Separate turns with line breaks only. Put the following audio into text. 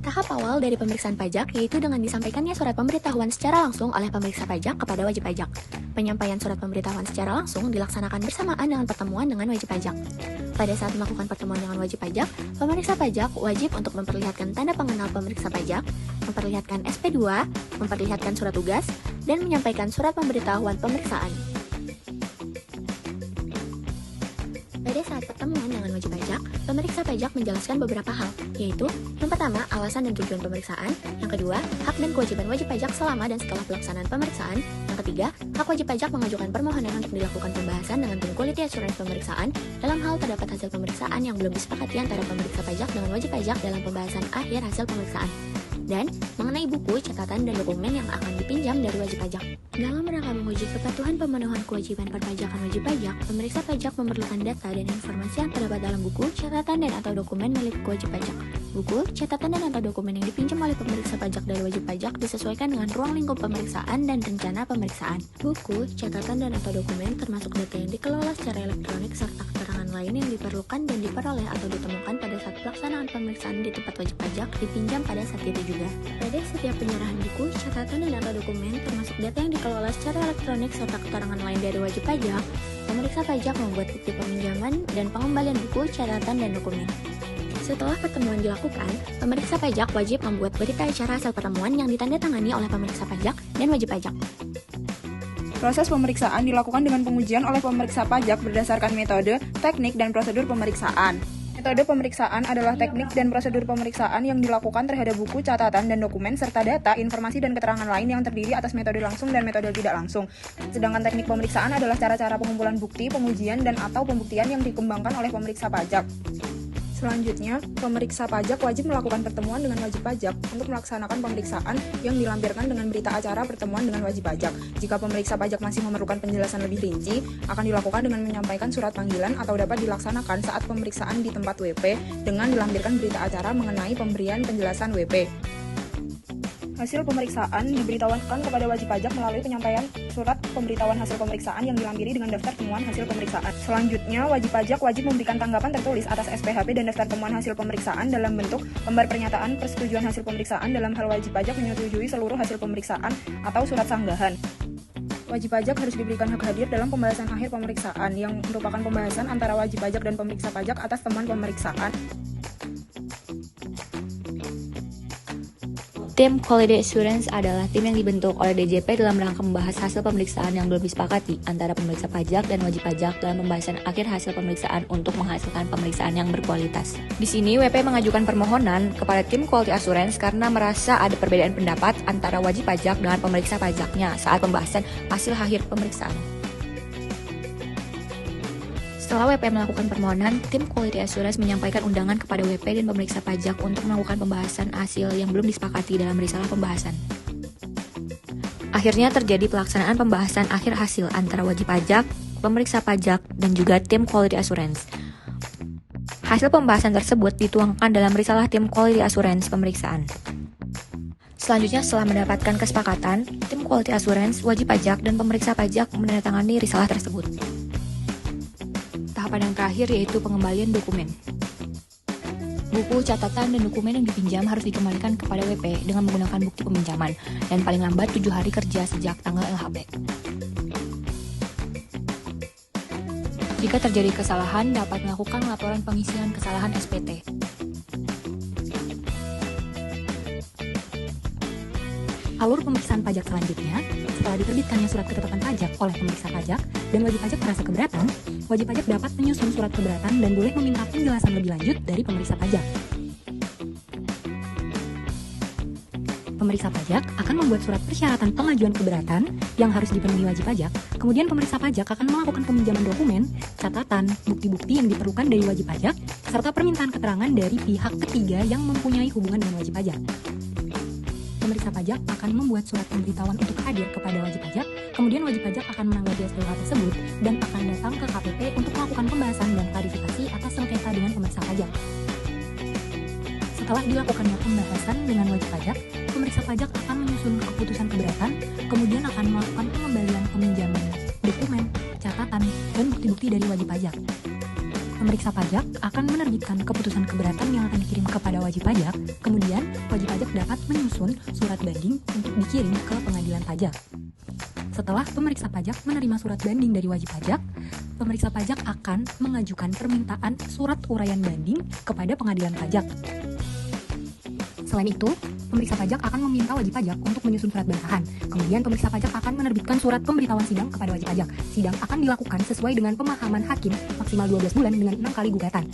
Tahap awal dari pemeriksaan pajak yaitu dengan disampaikannya surat pemberitahuan secara langsung oleh pemeriksa pajak kepada wajib pajak. Penyampaian surat pemberitahuan secara langsung dilaksanakan bersamaan dengan pertemuan dengan wajib pajak. Pada saat melakukan pertemuan dengan wajib pajak, pemeriksa pajak wajib untuk memperlihatkan tanda pengenal pemeriksa pajak, memperlihatkan SP2, memperlihatkan surat tugas, dan menyampaikan surat pemberitahuan pemeriksaan. Pada saat pertemuan dengan wajib pajak, pemeriksa pajak menjelaskan beberapa hal, yaitu yang pertama, alasan dan tujuan pemeriksaan, yang kedua, hak dan kewajiban wajib pajak selama dan setelah pelaksanaan pemeriksaan, yang ketiga, hak wajib pajak mengajukan permohonan untuk dilakukan pembahasan dengan tim quality assurance pemeriksaan dalam hal terdapat hasil pemeriksaan yang belum disepakati antara pemeriksa pajak dengan wajib pajak dalam pembahasan akhir hasil pemeriksaan, dan mengenai buku, catatan, dan dokumen yang akan dipinjam dari wajib pajak. Dalam rangka menguji kepatuhan pemenuhan kewajiban perpajakan wajib pajak, pemeriksa pajak memerlukan data dan informasi yang terdapat dalam buku, catatan, dan atau dokumen milik wajib pajak. Buku, catatan, dan atau dokumen yang dipinjam oleh pemeriksa pajak dari wajib pajak disesuaikan dengan ruang lingkup pemeriksaan dan rencana pemeriksaan. Buku, catatan, dan atau dokumen termasuk data yang dikelola secara elektronik serta keterangan lain yang diperlukan dan diperoleh atau ditemukan pada saat pelaksanaan pemeriksaan di tempat wajib pajak dipinjam pada saat itu juga. Pada setiap penyerahan buku, catatan, dan atau dokumen termasuk data yang dikelola secara elektronik serta keterangan lain dari wajib pajak, pemeriksa pajak membuat bukti peminjaman dan pengembalian buku, catatan, dan dokumen. Setelah pertemuan dilakukan, pemeriksa pajak wajib membuat berita acara hasil pertemuan yang ditandatangani oleh pemeriksa pajak dan wajib pajak.
Proses pemeriksaan dilakukan dengan pengujian oleh pemeriksa pajak berdasarkan metode, teknik, dan prosedur pemeriksaan. Metode pemeriksaan adalah teknik dan prosedur pemeriksaan yang dilakukan terhadap buku, catatan, dan dokumen, serta data, informasi, dan keterangan lain yang terdiri atas metode langsung dan metode tidak langsung. Sedangkan teknik pemeriksaan adalah cara-cara pengumpulan bukti, pengujian, dan atau pembuktian yang dikembangkan oleh pemeriksa pajak. Selanjutnya, pemeriksa pajak wajib melakukan pertemuan dengan wajib pajak untuk melaksanakan pemeriksaan yang dilampirkan dengan berita acara pertemuan dengan wajib pajak. Jika pemeriksa pajak masih memerlukan penjelasan lebih rinci, akan dilakukan dengan menyampaikan surat panggilan atau dapat dilaksanakan saat pemeriksaan di tempat WP dengan dilampirkan berita acara mengenai pemberian penjelasan WP. Hasil pemeriksaan diberitahukan kepada wajib pajak melalui penyampaian surat pemberitahuan hasil pemeriksaan yang dilampiri dengan daftar temuan hasil pemeriksaan. Selanjutnya, wajib pajak wajib memberikan tanggapan tertulis atas SPHP dan daftar temuan hasil pemeriksaan dalam bentuk lembar pernyataan persetujuan hasil pemeriksaan dalam hal wajib pajak menyetujui seluruh hasil pemeriksaan atau surat sanggahan. Wajib pajak harus diberikan hak hadir dalam pembahasan akhir pemeriksaan yang merupakan pembahasan antara wajib pajak dan pemeriksa pajak atas temuan pemeriksaan.
Tim Quality Assurance adalah tim yang dibentuk oleh DJP dalam rangka membahas hasil pemeriksaan yang belum disepakati antara pemeriksa pajak dan wajib pajak dalam pembahasan akhir hasil pemeriksaan untuk menghasilkan pemeriksaan yang berkualitas. Di sini, WP mengajukan permohonan kepada tim Quality Assurance karena merasa ada perbedaan pendapat antara wajib pajak dengan pemeriksa pajaknya saat pembahasan hasil akhir pemeriksaan. Setelah WP melakukan permohonan, tim Quality Assurance menyampaikan undangan kepada WP dan pemeriksa pajak untuk melakukan pembahasan hasil yang belum disepakati dalam risalah pembahasan. Akhirnya terjadi pelaksanaan pembahasan akhir hasil antara wajib pajak, pemeriksa pajak, dan juga tim Quality Assurance. Hasil pembahasan tersebut dituangkan dalam risalah tim Quality Assurance pemeriksaan. Selanjutnya, setelah mendapatkan kesepakatan, tim Quality Assurance, wajib pajak, dan pemeriksa pajak menandatangani risalah tersebut. Tahapan yang terakhir yaitu pengembalian dokumen. Buku, catatan, dan dokumen yang dipinjam harus dikembalikan kepada WP dengan menggunakan bukti peminjaman dan paling lambat 7 hari kerja sejak tanggal LHP. Jika terjadi kesalahan, dapat melakukan laporan pengisian kesalahan SPT. Alur pemeriksaan pajak selanjutnya, setelah diterbitkannya surat ketetapan pajak oleh pemeriksa pajak dan wajib pajak merasa keberatan, wajib pajak dapat menyusun surat keberatan dan boleh meminta penjelasan lebih lanjut dari pemeriksa pajak. Pemeriksa pajak akan membuat surat persyaratan pengajuan keberatan yang harus dipenuhi wajib pajak. Kemudian pemeriksa pajak akan melakukan peminjaman dokumen, catatan, bukti-bukti yang diperlukan dari wajib pajak, serta permintaan keterangan dari pihak ketiga yang mempunyai hubungan dengan wajib pajak. Pemeriksa pajak akan membuat surat pemberitahuan untuk hadir kepada wajib pajak
Kemudian wajib pajak akan menanggapi SPUH tersebut dan akan datang ke KPP untuk melakukan pembahasan dan klarifikasi atas sengketa dengan pemeriksa pajak. Setelah dilakukannya pembahasan dengan wajib pajak, pemeriksa pajak akan menyusun keputusan keberatan, kemudian akan melakukan pengembalian peminjaman dokumen, catatan, dan bukti-bukti dari wajib pajak. Pemeriksa pajak akan menerbitkan keputusan keberatan yang akan dikirim kepada wajib pajak, kemudian wajib pajak dapat menyusun surat banding untuk dikirim ke pengadilan pajak. Setelah pemeriksa pajak menerima surat banding dari wajib pajak, pemeriksa pajak akan mengajukan permintaan surat uraian banding kepada pengadilan pajak. Selain itu, pemeriksa pajak akan meminta wajib pajak untuk menyusun surat bantahan. Kemudian pemeriksa pajak akan menerbitkan surat pemberitahuan sidang kepada wajib pajak. Sidang akan dilakukan sesuai dengan pemahaman hakim maksimal 12 bulan dengan 6 kali gugatan.